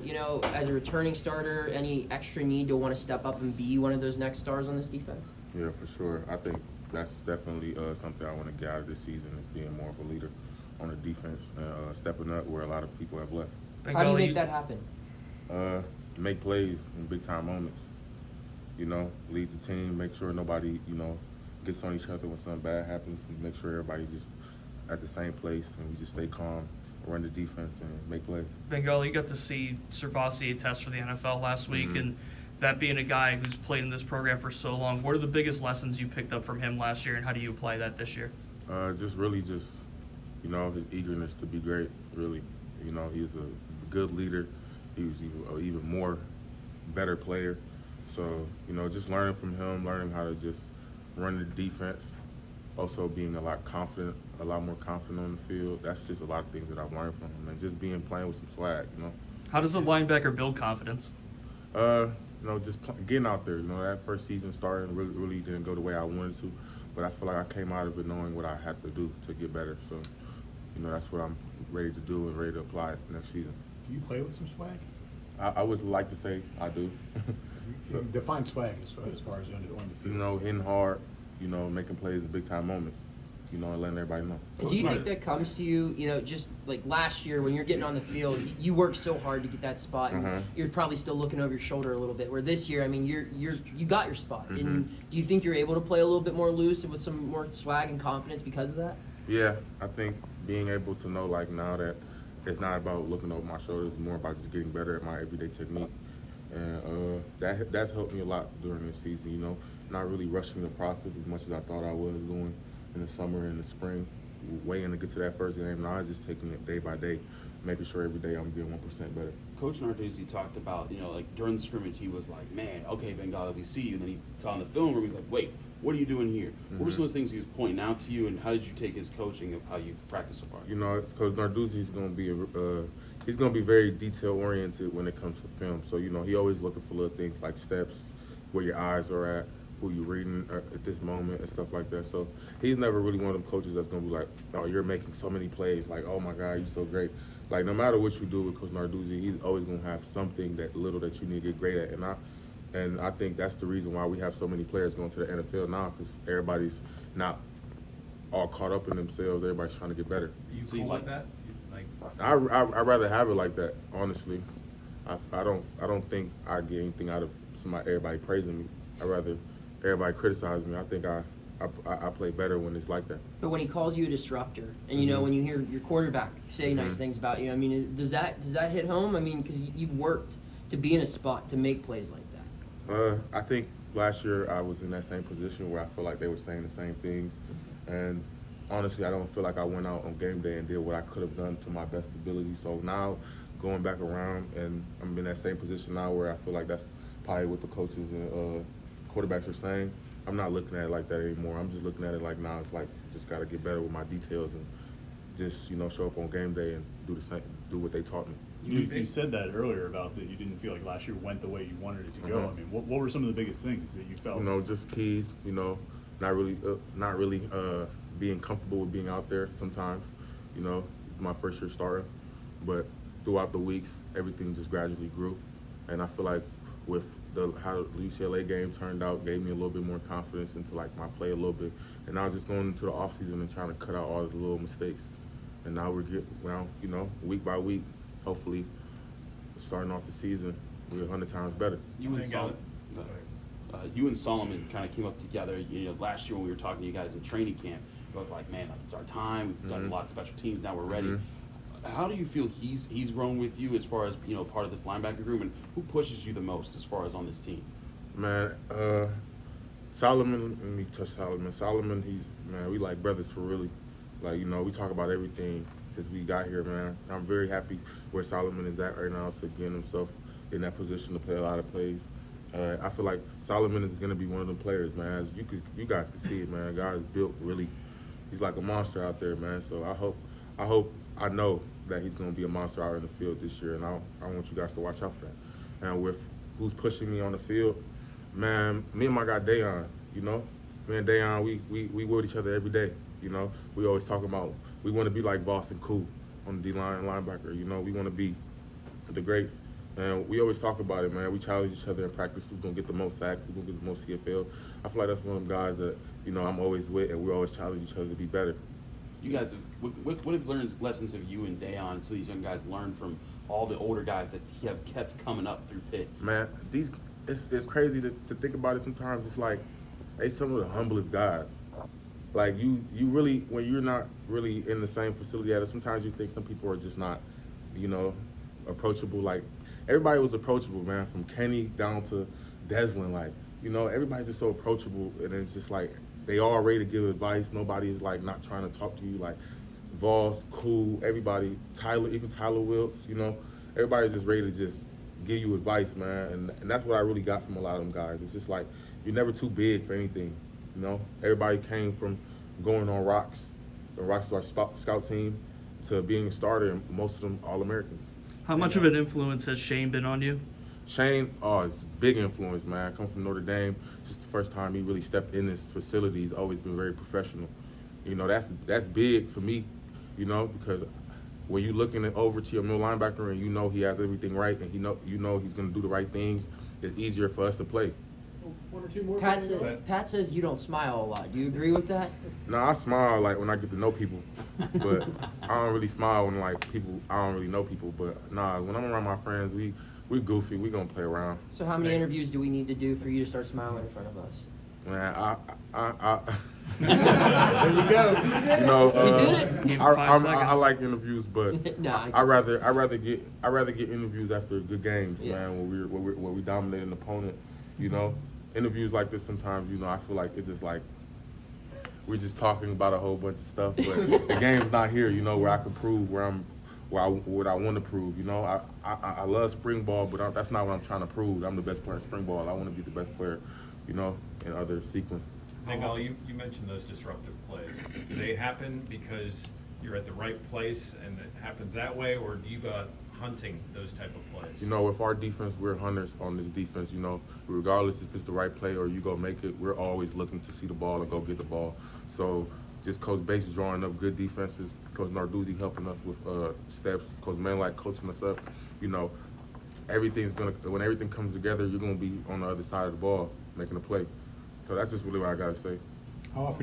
as a returning starter, any extra need to want to step up and be one of those next stars on this defense? Yeah, for sure. I think that's definitely something I want to get out of this season is being more of a leader on the defense and stepping up where a lot of people have left. How do you make that happen? Make plays in big-time moments. Lead the team, make sure nobody, gets on each other when something bad happens, and make sure everybody just at the same place and we just stay calm, run the defense, and make plays. Bangally, you got to see Servasi test for the NFL last week, and that being a guy who's played in this program for so long, what are the biggest lessons you picked up from him last year, and how do you apply that this year? Just his eagerness to be great, really. He's a good leader. He was even more better player. So, just learning from him, learning how to just run the defense, also being a lot more confident on the field. That's just a lot of things that I've learned from him, and just playing with some swag, How does a linebacker build confidence? Getting out there. That first season started really didn't go the way I wanted to, but I feel like I came out of it knowing what I had to do to get better. So, that's what I'm ready to do and ready to apply next season. Do you play with some swag? I would like to say I do. So, define swag as far as on the field. Hitting hard, making plays in big-time moments, and letting everybody know. And do you think that comes to you, just like last year when you're getting on the field, you worked so hard to get that spot, and you're probably still looking over your shoulder a little bit. Where this year, you got your spot. And do you think you're able to play a little bit more loose and with some more swag and confidence because of that? Yeah, I think being able to know now that it's not about looking over my shoulders, it's more about just getting better at my everyday technique. And that's helped me a lot during this season, not really rushing the process as much as I thought I was doing in the summer and the spring, waiting to get to that first game. Now I'm just taking it day by day, making sure every day I'm being 1% better. Coach Narduzzi talked about, during the scrimmage, he was like, man, okay, Bangally, we see you. And then he saw in the film room, he's like, wait, what are you doing here? What were some of the things he was pointing out to you, and how did you take his coaching of how you've practiced so far? Coach Narduzzi is going to be he's going to be very detail-oriented when it comes to film. So, he always looking for little things like steps, where your eyes are at, who you're reading at this moment, and stuff like that. So he's never really one of them coaches that's going to be like, oh, you're making so many plays. Like, oh, my God, you're so great. Like, no matter what you do with Coach Narduzzi, he's always going to have something that you need to get great at. And I think that's the reason why we have so many players going to the NFL now, because everybody's not all caught up in themselves. Everybody's trying to get better. You cool with that? I'd rather have it like that, honestly. I don't think I get anything out of everybody praising me. I'd rather everybody criticize me. I think I play better when it's like that. But when he calls you a disruptor, and when you hear your quarterback say nice things about you, does that hit home? Because you worked to be in a spot to make plays like that. I think last year I was in that same position where I feel like they were saying the same things, and honestly, I don't feel like I went out on game day and did what I could have done to my best ability. So now, going back around, and I'm in that same position now where I feel like that's probably what the coaches and quarterbacks are saying. I'm not looking at it like that anymore. I'm just looking at it like now it's like just got to get better with my details and just show up on game day and do the same, do what they taught me. You said that earlier about that you didn't feel like last year went the way you wanted it to go. What were some of the biggest things that you felt? Just keys. Not really being comfortable with being out there sometimes. My first year starting, but throughout the weeks, everything just gradually grew, and I feel like with how the UCLA game turned out, gave me a little bit more confidence into my play a little bit, and now just going into the off season and trying to cut out all the little mistakes, and now week by week, hopefully starting off the season, we're 100 times better. You and Solomon kind of came up together. Last year when we were talking to you guys in training camp, you both like, man, it's our time. We've done a lot of special teams. Now we're ready. How do you feel he's grown with you as far as part of this linebacker group, and who pushes you the most as far as on this team? Man, Solomon. Let me touch Solomon. Solomon, we like brothers for really. We talk about everything since we got here, man. I'm very happy where Solomon is at right now to get himself in that position to play a lot of plays. I feel like Solomon is going to be one of them players, man. As you guys can see it, man. The guy is built really. He's like a monster out there, man. So I know that he's going to be a monster out in the field this year, and I want you guys to watch out for that. And with who's pushing me on the field, man, me and my guy Dayon, me and Dayon, we with each other every day. We always talk about we want to be like Voss and Koo on the D-line linebacker. We want to be the greats. And we always talk about it, man. We challenge each other in practice. Who's gonna get the most sacks? Who's gonna get the most CFL? I feel like that's one of them guys that I'm always with, and we always challenge each other to be better. You guys have what lessons have you and Dayon and some of these young guys learned from all the older guys that have kept coming up through Pitt? Man, it's crazy to think about it sometimes. It's like they some of the humblest guys. Like you really, when you're not really in the same facility at it, sometimes you think some people are just not, approachable. Like everybody was approachable, man, from Kenny down to Deslin. Like, everybody's just so approachable, and it's just like they all ready to give advice. Nobody is like not trying to talk to you. Like Voss, cool, everybody, Tyler, even Tyler Wilkes, everybody's just ready to just give you advice, man. And that's what I really got from a lot of them guys. It's just like you're never too big for anything. Everybody came from going on Rocks. The Rocks is our scout team, to being a starter, and most of them All-Americans. How much of an influence has Shane been on you? Shane, it's a big influence, man. I come from Notre Dame. Just the first time he really stepped in this facility. He's always been very professional. That's big for me, because when you're looking over to your middle linebacker and he has everything right, and he's going to do the right things, it's easier for us to play. One or two more. Pat says you don't smile a lot. Do you agree with that? No, I smile like when I get to know people, but I don't really smile when I don't really know people. But nah, when I'm around my friends, we goofy. We gonna play around. So how many interviews do we need to do for you to start smiling in front of us? Man, There you go. We did it. I like interviews, but Nah, I rather get interviews after good games, Yeah. man. Where we dominate an opponent, Interviews like this sometimes, I feel like it's just like we're just talking about a whole bunch of stuff, but the game's not here, where I can prove what I want to prove. I love spring ball, but that's not what I'm trying to prove. I'm the best player in spring ball. I want to be the best player, in other sequences. Bangally, you mentioned those disruptive plays. Do they happen because you're at the right place and it happens that way, or do you go hunting those type of plays? With our defense, we're hunters on this defense, regardless if it's the right play or you go make it, we're always looking to see the ball and go get the ball. So just Coach Bates drawing up good defenses, Coach Narduzzi helping us with steps, Coach Manlike coaching us up, when everything comes together, you're going to be on the other side of the ball making a play. So that's just really what I got to say. How often